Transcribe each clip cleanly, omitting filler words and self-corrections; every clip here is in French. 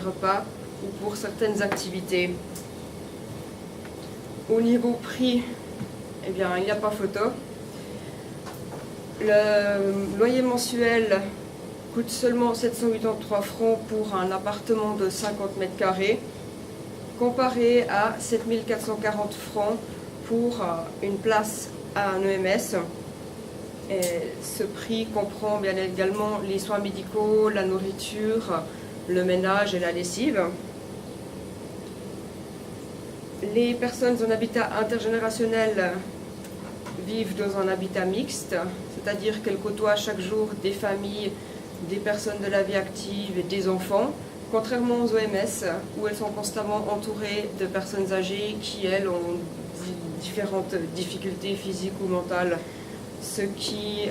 repas ou pour certaines activités. Au niveau prix, eh bien, il n'y a pas photo. Le loyer mensuel coûte seulement 783 francs pour un appartement de 50 mètres carrés, comparé à 7440 francs pour une place à un EMS. Et ce prix comprend bien également les soins médicaux, la nourriture, le ménage et la lessive. Les personnes en habitat intergénérationnel vivent dans un habitat mixte, c'est-à-dire qu'elles côtoient chaque jour des familles, des personnes de la vie active et des enfants, contrairement aux OMS où elles sont constamment entourées de personnes âgées qui, elles, ont différentes difficultés physiques ou mentales, ce qui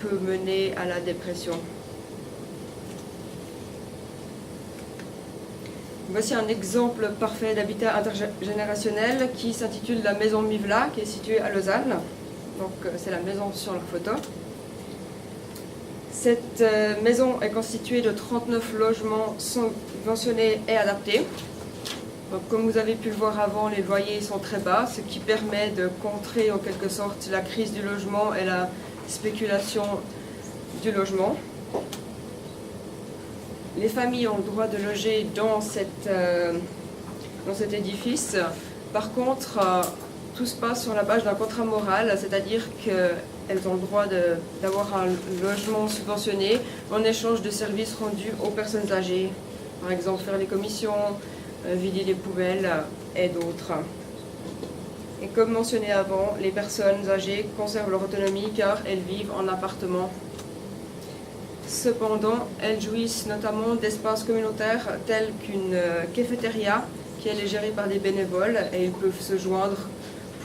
peut mener à la dépression. Voici un exemple parfait d'habitat intergénérationnel qui s'intitule la maison Mivla, qui est située à Lausanne. Donc c'est la maison sur la photo. Cette maison est constituée de 39 logements subventionnés et adaptés. Donc, comme vous avez pu le voir avant, les loyers sont très bas, ce qui permet de contrer en quelque sorte la crise du logement et la spéculation du logement. Les familles ont le droit de loger dans cet édifice. Par contre, tout se passe sur la base d'un contrat moral, c'est-à-dire qu'elles ont le droit d'avoir un logement subventionné en échange de services rendus aux personnes âgées. Par exemple, faire les commissions, vider les poubelles et d'autres. Et comme mentionné avant, les personnes âgées conservent leur autonomie car elles vivent en appartement. Cependant, elles jouissent notamment d'espaces communautaires tels qu'une cafétéria qui est gérée par des bénévoles et ils peuvent se joindre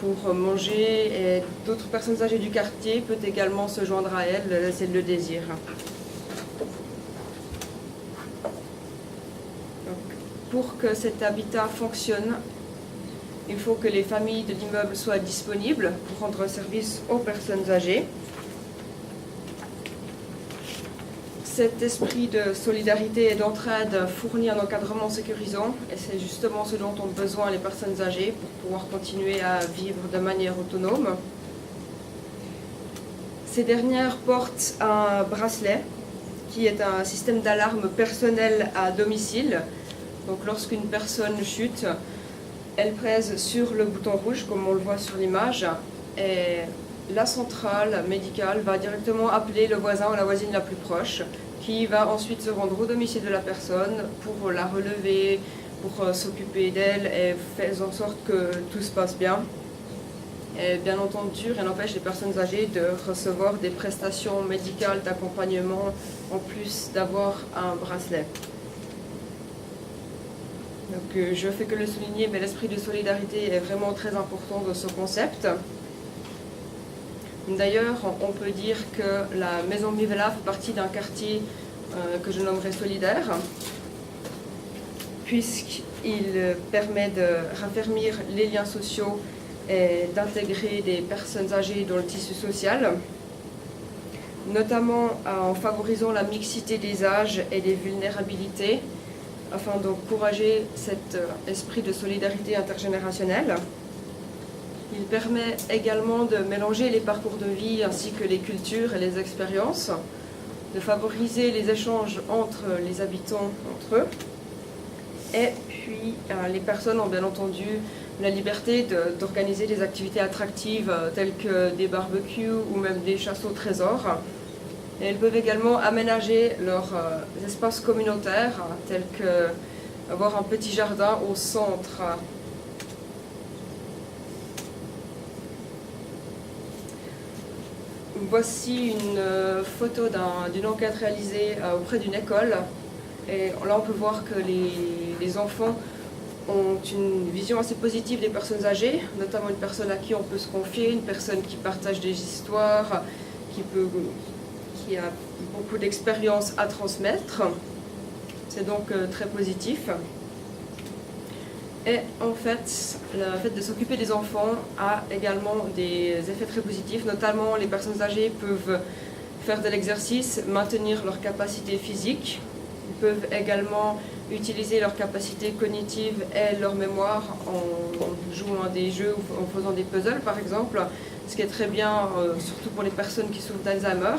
pour manger et d'autres personnes âgées du quartier peuvent également se joindre à elles si elles le désirent. Donc, pour que cet habitat fonctionne, il faut que les familles de l'immeuble soient disponibles pour rendre service aux personnes âgées. Cet esprit de solidarité et d'entraide fournit un encadrement sécurisant et c'est justement ce dont ont besoin les personnes âgées pour pouvoir continuer à vivre de manière autonome. Ces dernières portent un bracelet qui est un système d'alarme personnel à domicile. Donc lorsqu'une personne chute, elle presse sur le bouton rouge comme on le voit sur l'image et la centrale médicale va directement appeler le voisin ou la voisine la plus proche qui va ensuite se rendre au domicile de la personne pour la relever, pour s'occuper d'elle et faire en sorte que tout se passe bien. Et bien entendu, rien n'empêche les personnes âgées de recevoir des prestations médicales d'accompagnement en plus d'avoir un bracelet. Donc je fais que le souligner, mais l'esprit de solidarité est vraiment très important dans ce concept. D'ailleurs, on peut dire que la maison Mivla fait partie d'un quartier que je nommerais solidaire, puisqu'il permet de raffermir les liens sociaux et d'intégrer des personnes âgées dans le tissu social, notamment en favorisant la mixité des âges et des vulnérabilités, afin d'encourager cet esprit de solidarité intergénérationnelle. Il permet également de mélanger les parcours de vie ainsi que les cultures et les expériences, de favoriser les échanges entre les habitants entre eux. Et puis, les personnes ont bien entendu la liberté d'organiser des activités attractives telles que des barbecues ou même des chasses au trésor. Et elles peuvent également aménager leurs espaces communautaires tels que avoir un petit jardin au centre. Voici une photo d'une enquête réalisée auprès d'une école. Et là, on peut voir que les enfants ont une vision assez positive des personnes âgées, notamment une personne à qui on peut se confier, une personne qui partage des histoires, qui a beaucoup d'expérience à transmettre. C'est donc très positif. Et en fait, le fait de s'occuper des enfants a également des effets très positifs, notamment les personnes âgées peuvent faire de l'exercice, maintenir leur capacité physique. Ils peuvent également utiliser leurs capacités cognitives et leur mémoire en jouant à des jeux ou en faisant des puzzles par exemple, ce qui est très bien, surtout pour les personnes qui souffrent d'Alzheimer.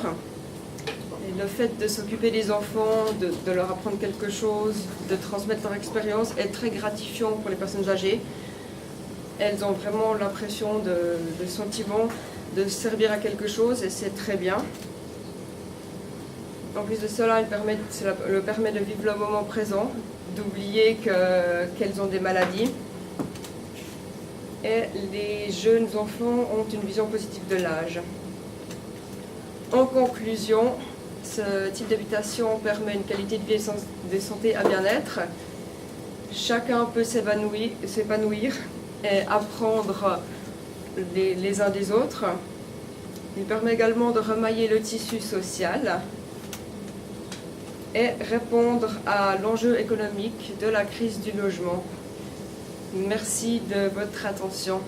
Et le fait de s'occuper des enfants, de leur apprendre quelque chose, de transmettre leur expérience est très gratifiant pour les personnes âgées. Elles ont vraiment l'impression de sentiment de servir à quelque chose et c'est très bien. En plus de cela, cela leur permet de vivre le moment présent, d'oublier qu'elles ont des maladies. Et les jeunes enfants ont une vision positive de l'âge. En conclusion, ce type d'habitation permet une qualité de vie et de santé à bien-être. Chacun peut s'épanouir et apprendre les uns des autres. Il permet également de remailler le tissu social et répondre à l'enjeu économique de la crise du logement. Merci de votre attention.